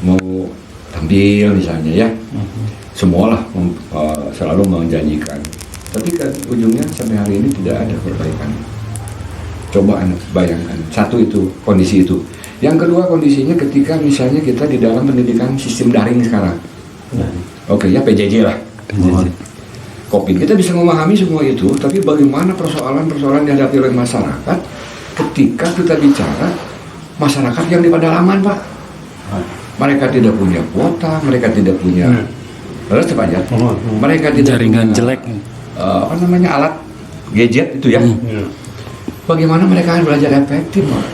mau tampil misalnya ya, semualah selalu menjanjikan, tapi kan ujungnya sampai hari ini tidak ada perbaikan. Coba Anda bayangkan, satu itu kondisi itu. Yang kedua kondisinya ketika misalnya kita di dalam pendidikan sistem daring sekarang. Oke ya, PJJ lah. PJJ. COVID, kita bisa memahami semua itu, tapi bagaimana persoalan-persoalan dihadapi oleh masyarakat ketika kita bicara masyarakat yang di pedalaman, Pak. Mereka tidak punya kuota, mereka tidak punya mereka tidak jaringan punya, jelek, alat gadget itu ya. Bagaimana mereka akan belajar efektif, Pak?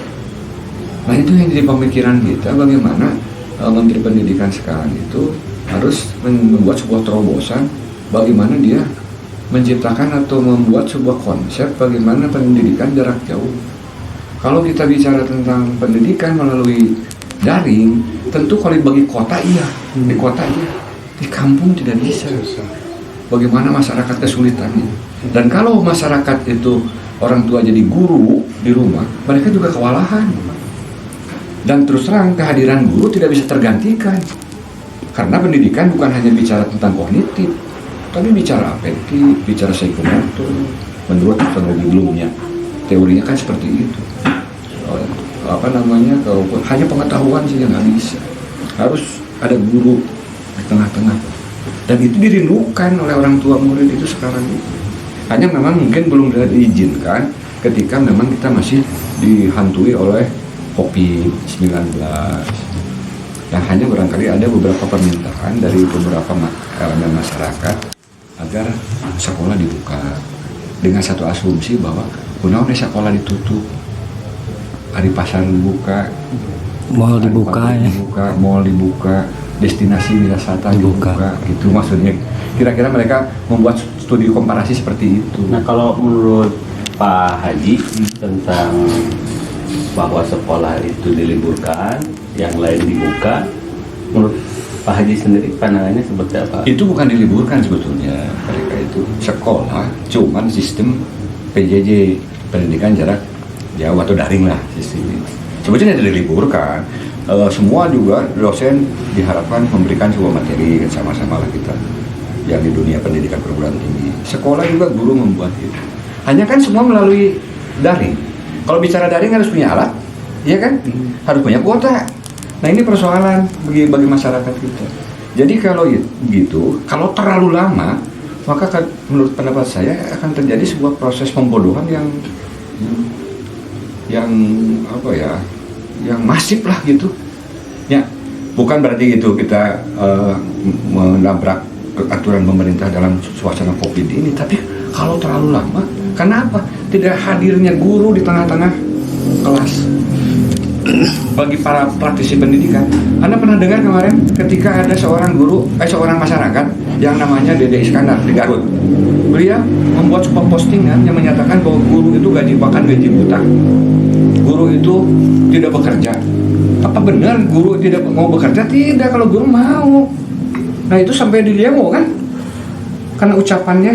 Nah itu yang jadi pemikiran kita, bagaimana Menteri Pendidikan sekarang itu harus membuat sebuah terobosan, bagaimana dia menciptakan atau membuat sebuah konsep bagaimana pendidikan jarak jauh. Kalau kita bicara tentang pendidikan melalui daring, tentu kalau bagi kota iya, di kota iya, di kampung tidak bisa. Bagaimana masyarakat kesulitannya. Dan kalau masyarakat itu orang tua jadi guru di rumah, mereka juga kewalahan. Dan terus terang kehadiran guru tidak bisa tergantikan. Karena pendidikan bukan hanya bicara tentang kognitif, tapi bicara afektif, bicara psikomotor. Menurut teknologi belumnya, teorinya kan seperti itu. Hanya pengetahuan saja nggak bisa. Harus ada guru di tengah-tengah. Dan itu dirindukan oleh orang tua murid itu sekarang itu. Hanya memang mungkin belum diizinkan ketika memang kita masih dihantui oleh COVID-19. Yang hanya barangkali ada beberapa permintaan dari beberapa elemen masyarakat agar sekolah dibuka dengan satu asumsi bahwa kunaon sekolah ditutup, hari pasar dibuka, mall dibuka, mall dibuka, destinasi wisata dibuka, gitu maksudnya. Kira-kira mereka membuat studi komparasi seperti itu. Nah kalau menurut Pak Haji tentang bahwa sekolah itu diliburkan, yang lain dibuka, menurut Pak Haji sendiri pandangannya seperti apa? Itu bukan diliburkan sebetulnya, mereka itu sekolah, cuman sistem PJJ, pendidikan jarak jauh atau daring lah sistemnya. Sebetulnya tidak diliburkan, semua juga dosen diharapkan memberikan sebuah materi sama-sama lah kita yang di dunia pendidikan perguruan tinggi. Sekolah juga guru membuat itu. Hanya kan semua melalui daring. Kalau bicara daring harus punya alat, ya kan? Harus punya kuota. Nah ini persoalan bagi masyarakat kita. Jadi kalau gitu, kalau terlalu lama, maka menurut pendapat saya akan terjadi sebuah proses pembodohan yang masif lah gitu. Ya, bukan berarti gitu kita menabrak aturan pemerintah dalam suasana COVID ini, tapi kalau terlalu lama, kenapa tidak hadirnya guru di tengah-tengah kelas? Bagi para praktisi pendidikan, Anda pernah dengar kemarin ketika ada seorang masyarakat yang namanya Dede Iskandar di Garut. Beliau membuat sebuah postingan yang menyatakan bahwa guru itu gaji buta. Guru itu tidak bekerja. Apa benar guru tidak mau bekerja? Tidak, kalau guru mau. Nah itu sampai di demo kan? Karena ucapannya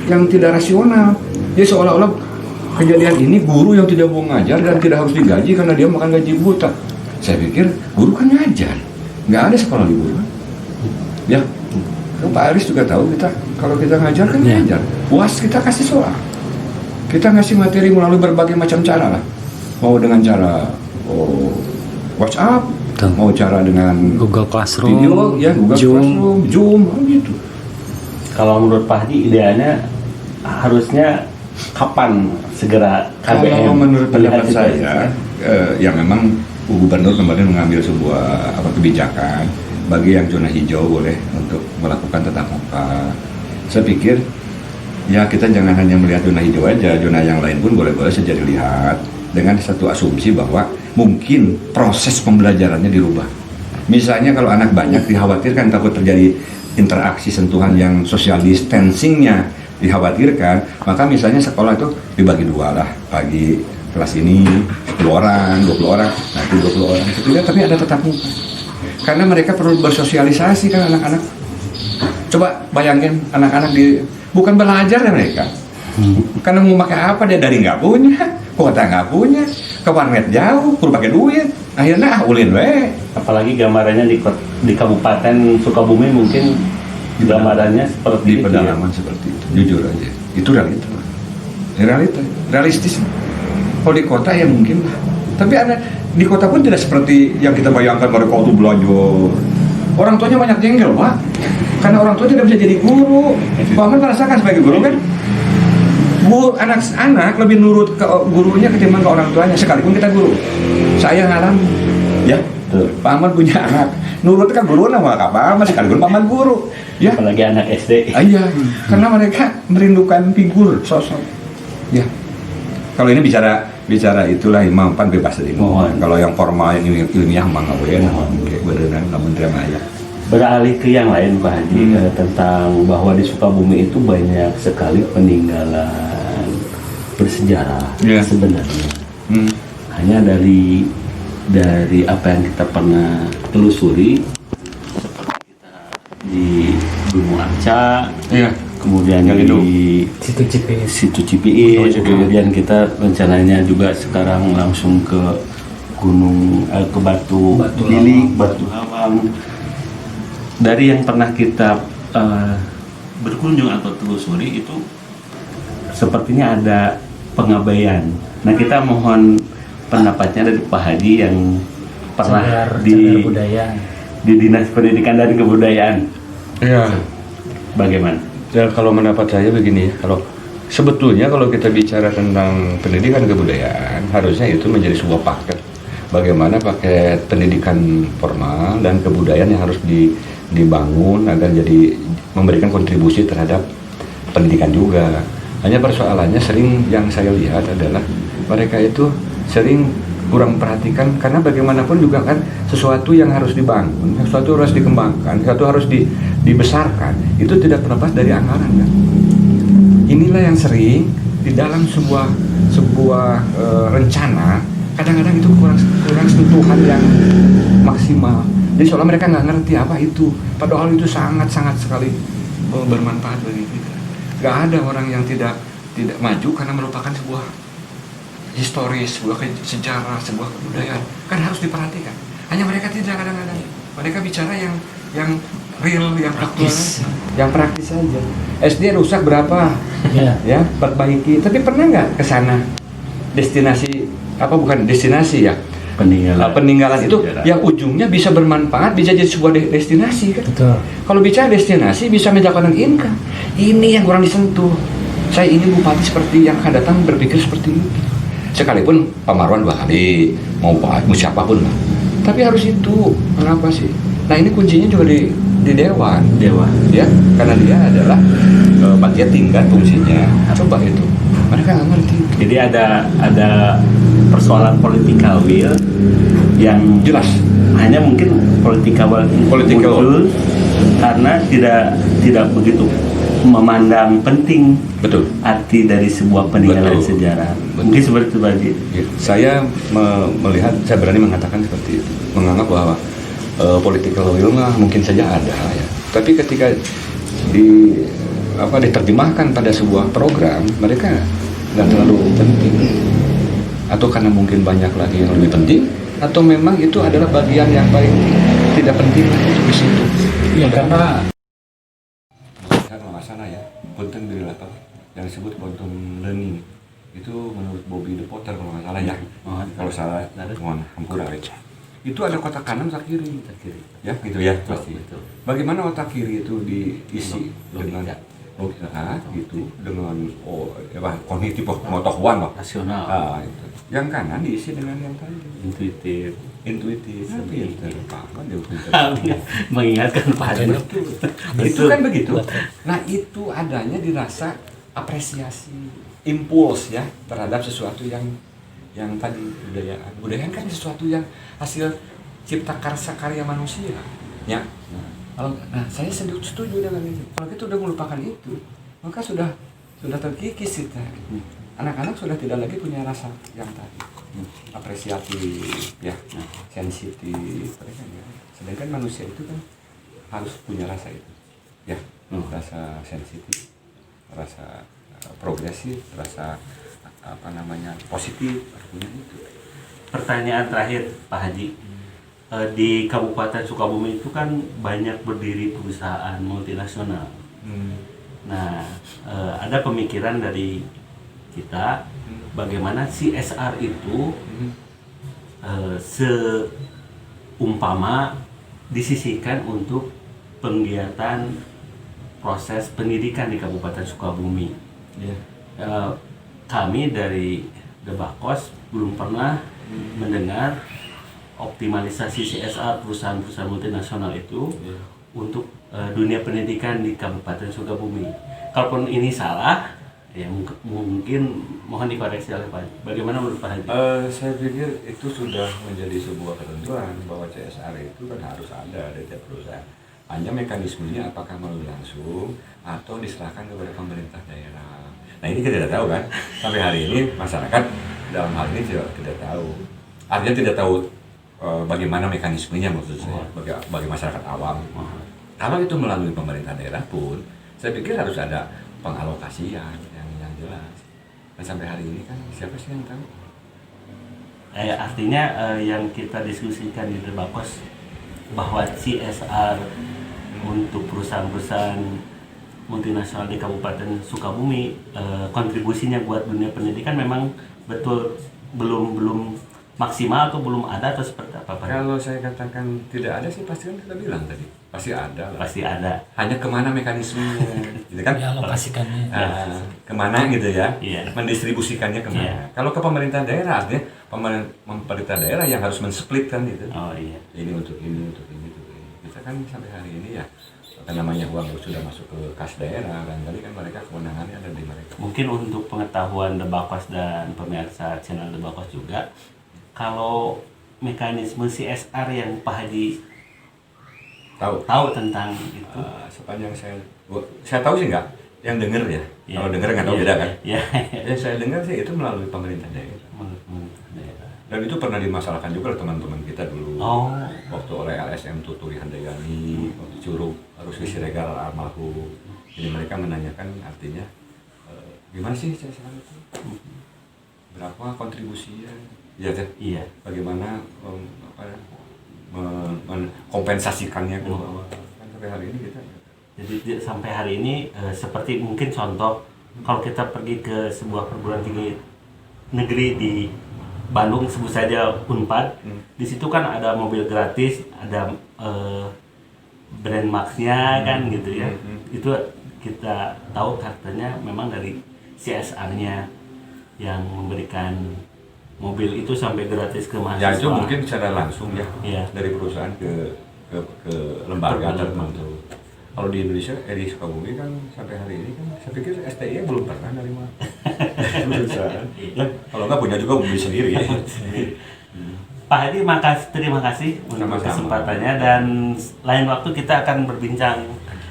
yang tidak rasional. Jadi seolah-olah kejadian ini guru yang tidak mau ngajar dan tidak harus digaji karena dia makan gaji buta. Saya pikir guru kan ngajar, nggak ada sekolah libur kan? Ya, Pak Aris juga tahu kalau kita ngajar kan ngajar. UAS kita kasih soal, kita ngasih materi melalui berbagai macam cara lah. Mau dengan cara WhatsApp, mau cara dengan Google Classroom, video, ya Google Classroom, Zoom, gitu. Kalau menurut Pak Haji idealnya harusnya kapan segera KBM? Kalau menurut pendapat saya, yang memang Gubernur kemarin mengambil sebuah kebijakan bagi yang zona hijau boleh untuk melakukan tatap muka. Saya pikir ya kita jangan hanya melihat zona hijau aja, zona yang lain pun boleh-boleh saja dilihat dengan satu asumsi bahwa mungkin proses pembelajarannya dirubah. Misalnya kalau anak banyak dikhawatirkan takut terjadi interaksi sentuhan yang social distancingnya dikhawatirkan, maka misalnya sekolah itu dibagi dua lah, pagi kelas ini 10 orang, 20 orang, nanti 20 orang, tidak, tapi ada tetap muka. Karena mereka perlu bersosialisasi kan anak-anak. Coba bayangin anak-anak bukan belajar ya mereka. Karena mau pakai apa dia dari nggak punya, kota nggak punya, ke warnet jauh, perlu pakai duit, akhirnya ulin we. Apalagi gambarannya di Kabupaten Sukabumi mungkin gambarannya seperti Di itu, pedalaman seperti itu, jujur aja, itu realita, realistis. Kalau di kota ya mungkin lah, tapi ada di kota pun tidak seperti yang kita bayangkan mereka waktu belajar. Orang tuanya banyak jengkel, Pak, karena orang tua tidak bisa jadi guru. Pak Ahmad merasakan sebagai guru kan, anak-anak lebih nurut ke gurunya ketimbang ke orang tuanya, sekalipun kita guru. Saya ngalamin, ya. Pak Ahmad punya anak, nurut kan guru nama Kak Pak Ahmad, sekalipun Pak Ahmad guru. Ya. apalagi anak SD. Iya, karena mereka merindukan figur, sosok. Ya. Kalau ini bicara itulah Imam Pan bebas dari Mohon. Kalau yang formal yang ilmiah mah nggak boleh, kayak berenang namun drama ya. Beralih ke yang lain Pak Haji, tentang bahwa di Sukabumi itu banyak sekali peninggalan bersejarah Iya. sebenarnya. Hmm. Hanya dari apa yang kita pernah telusuri, seperti kita di Gunung Arca, Iya. kemudian Yang itu. di Situ Cipiis. Situ Cipiis, Oh, Cipiis. kemudian kita rencananya juga sekarang langsung ke ke Batu Lilik, Batu Lawang. Dari yang pernah kita berkunjung atau telusuri itu sepertinya ada pengabaian. Nah, kita mohon pendapatnya dari Pak Haji yang pernah Cagar di budaya. Dinas Pendidikan dan Kebudayaan. Iya. Bagaimana? Ya, kalau mendapat saya begini ya, kalau sebetulnya kalau kita bicara tentang pendidikan kebudayaan, harusnya itu menjadi sebuah paket. Bagaimana paket pendidikan formal dan kebudayaan yang harus dibangun agar jadi memberikan kontribusi terhadap pendidikan juga. Hanya persoalannya sering yang saya lihat adalah mereka itu sering kurang perhatikan, karena bagaimanapun juga kan sesuatu yang harus dibangun, sesuatu harus dikembangkan, sesuatu harus dibesarkan, itu tidak terlepas dari anggaran kan. Inilah yang sering di dalam sebuah rencana kadang-kadang itu kurang sentuhan yang maksimal. Jadi seolah mereka nggak ngerti apa itu, padahal itu sangat sekali bermanfaat bagi kita. Nggak ada orang yang tidak maju karena merupakan sebuah historis, sebuah sejarah, sebuah kebudayaan, kan harus diperhatikan. Hanya mereka tidak, kadang-kadang mereka bicara yang real, yang praktis, yang praktis saja. SD rusak berapa, ya perbaiki. Tapi pernah nggak ke sana? Destinasi apa, bukan destinasi ya? Peninggalan itu sejarah. yang ujungnya bisa bermanfaat, bisa jadi sebuah destinasi kan? Betul. Kalau bicara destinasi bisa mendapatkan income. Ini yang kurang disentuh. Saya ingin bupati seperti yang akan datang berpikir seperti itu. Sekalipun Pak Marwan 2 kali, mau siapapun lah. Tapi harus itu. Kenapa sih? Nah, ini kuncinya juga di Dewan, ya, karena dia adalah bagian tingkat fungsinya. Coba itu. Mereka nggak ngerti. Jadi ada persoalan political will yang Jelas. hanya mungkin political muncul karena tidak begitu memandang penting Betul. arti dari sebuah peninggalan Betul. sejarah. Betul. Mungkin seperti itu Pak Haji. Ya, saya melihat, saya berani mengatakan seperti itu, menganggap bahwa political will mah mungkin saja ada ya. Tapi ketika diterjemahkan pada sebuah program, mereka nggak terlalu penting. Atau karena mungkin banyak lagi yang lebih penting, atau memang itu adalah bagian yang paling tidak penting itu di situ. Ya karena Kalau nggak salah ya, konten dari laptop yang disebut quantum learning itu menurut Bobby The Potter kalau nggak salah ya. Kalau salah, mohon ampun aja. Itu ada kotak kanan, otak kiri. Ya, gitu ya pasti. Betul. Bagaimana otak kiri itu diisi dengan Logika. logika gitu, dengan kognitif pengetahuan lah. Rasional, Itu. Yang kanan diisi dengan yang tadi intuitif, intuitif. mengingatkan Pak Haji. Itu kan begitu. Nah, itu adanya dirasa apresiasi, impuls ya terhadap sesuatu yang tadi budayaan kan sesuatu yang hasil cipta karya manusia ya. Nah, saya setuju dengan itu. Kalau kita udah melupakan itu, maka sudah terkikis kita. Anak-anak sudah tidak lagi punya rasa yang tadi apresiatif ya, sensitif mereka ya. Sedangkan manusia itu kan harus punya rasa itu ya, rasa sensitif, rasa progresif, rasa positif artinya itu. Pertanyaan terakhir Pak Haji, di Kabupaten Sukabumi itu kan banyak berdiri perusahaan multinasional. Nah, ada pemikiran dari kita bagaimana CSR itu seumpama disisihkan untuk penggiatan proses pendidikan di Kabupaten Sukabumi. Kami dari Debakos belum pernah mendengar optimalisasi CSR perusahaan-perusahaan multinasional itu untuk dunia pendidikan di Kabupaten Sukabumi. Kalaupun ini salah, ya mungkin mohon dikoreksi oleh Pak. Bagaimana menurut Pak Haji? Saya pikir itu sudah menjadi sebuah ketentuan bahwa CSR itu kan harus ada di tiap perusahaan. Hanya mekanismenya apakah melalui langsung atau diserahkan kepada pemerintah daerah. Nah ini kita tidak tahu kan. Sampai hari ini masyarakat dalam hal ini tidak tahu. Artinya tidak tahu bagaimana mekanismenya maksud saya bagi masyarakat awam. Kalau itu melalui pemerintah daerah pun, saya pikir harus ada pengalokasian yang jelas. Dan sampai hari ini kan siapa sih yang tahu? Artinya yang kita diskusikan di Debakos bahwa CSR untuk perusahaan-perusahaan multinasional di Kabupaten Sukabumi kontribusinya buat dunia pendidikan memang betul belum maksimal atau belum ada atau seperti apa Pak? Kalau saya katakan tidak ada sih pasti kan kita bilang tadi pasti ada lah. Pasti ada. Hanya kemana mekanismenya, gitu kan? Dialokasikannya. Kemana gitu ya? Iya. Mendistribusikannya kemana? Iya. Kalau ke pemerintah daerah artinya pemerintah daerah yang harus mensplit kan gitu. Oh iya. Ini untuk ini, untuk ini, untuk ini. Kita kan sampai hari ini ya namanya uang sudah masuk ke kas daerah dan tadi kan mereka kewenangannya ada di mereka. Mungkin untuk pengetahuan Debakos dan pemirsa channel Debakos juga, kalau mekanisme CSR yang Pak Haji tahu tentang itu, sepanjang saya tahu sih enggak, yang dengar ya. Ya. Kalau dengar nggak tahu beda kan. Ya. Yang saya dengar sih itu melalui pemerintah daerah. Dan itu pernah dimasalahkan juga oleh teman-teman kita dulu. Oh. Waktu oleh LSM Tuturi Handayani, waktu Curug, harus Siregar almarhum. Jadi mereka menanyakan artinya gimana sih CSR itu? Berapa kontribusinya? Iya kan? Iya. Bagaimana mengkompensasikannya ke bawah? Kan sampai hari ini kita. Jadi sampai hari ini seperti mungkin contoh kalau kita pergi ke sebuah perguruan tinggi negeri di Bandung, sebut saja Unpad, di situ kan ada mobil gratis, ada brand marks-nya kan gitu ya. Itu kita tahu katanya memang dari CSR-nya yang memberikan mobil itu sampai gratis ke mahasiswa. Ya itu mungkin secara langsung ya, Iya. dari perusahaan ke lembaga tertentu. Kalau di Indonesia, di Sukabumi kan sampai hari ini kan saya pikir STI belum pernah nerima perusahaan. Kalau nggak punya juga mobil sendiri. Pak Hadi, terima kasih untuk Sama-sama. kesempatannya dan lain waktu kita akan berbincang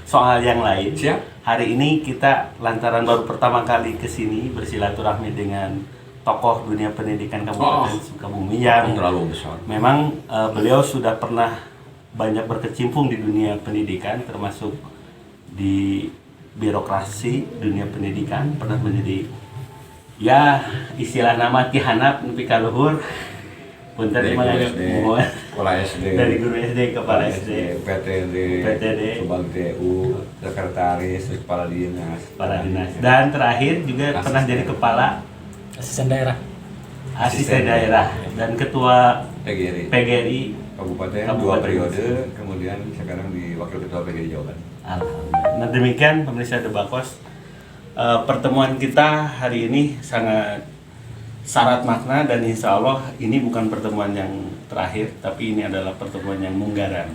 soal yang lain. Siap. Hari ini kita lantaran baru pertama kali ke sini bersilaturahmi dengan tokoh dunia pendidikan Kabupaten Sukabumi yang Terlalu besar. memang beliau sudah pernah banyak berkecimpung di dunia pendidikan, termasuk di birokrasi dunia pendidikan, pernah menjadi ya istilah nama Kihanap nepi ka luhur. Punten Dari mah guru SD, kepala SD, dari guru SD, kepala SD, PTD, Subag TU, sekretaris, terus kepala dinas, dan terakhir juga pernah jadi kepala Asisten daerah. asisten daerah dan ketua PGRI Kabupaten 2 periode, kemudian sekarang di wakil ketua PGRI Jawa Barat. Alhamdulillah. Nah demikian pemirsa Debakos, pertemuan kita hari ini sangat syarat makna dan insya Allah ini bukan pertemuan yang terakhir, tapi ini adalah pertemuan yang munggaran.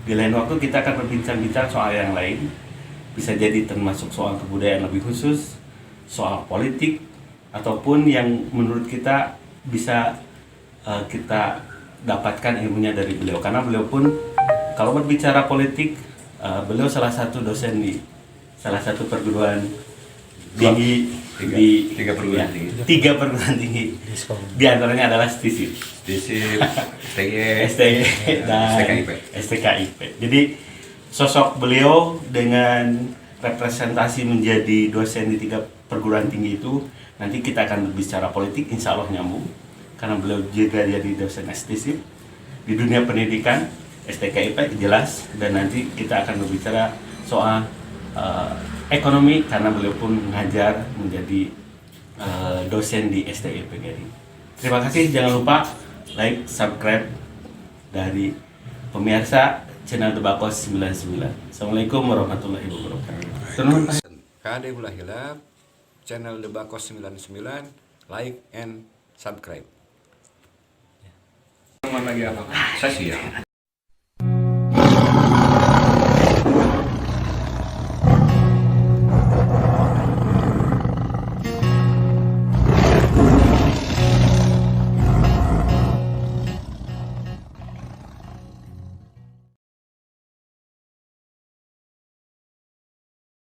Di lain waktu kita akan berbincang-bincang soal yang lain, bisa jadi termasuk soal kebudayaan lebih khusus, soal politik, ataupun yang menurut kita bisa kita dapatkan ilmunya dari beliau, karena beliau pun kalau berbicara politik beliau salah satu dosen di salah satu perguruan tinggi tiga perguruan tinggi. Tiga perguruan tinggi. Di antaranya adalah STISIP, STY dan STKIP. Jadi sosok beliau dengan representasi menjadi dosen di tiga perguruan tinggi itu Nanti kita akan berbicara politik, insya Allah nyambung. Karena beliau juga jadi dosen STSIP di dunia pendidikan, STKIP jelas. Dan nanti kita akan berbicara soal ekonomi, karena beliau pun mengajar menjadi dosen di STIP. Terima kasih, jangan lupa like, subscribe dari pemirsa channel Debakos 99. Assalamualaikum warahmatullahi wabarakatuh. Kade ulah hilap, channel Debakos 99, like and subscribe. Lagi apa? Saya siap.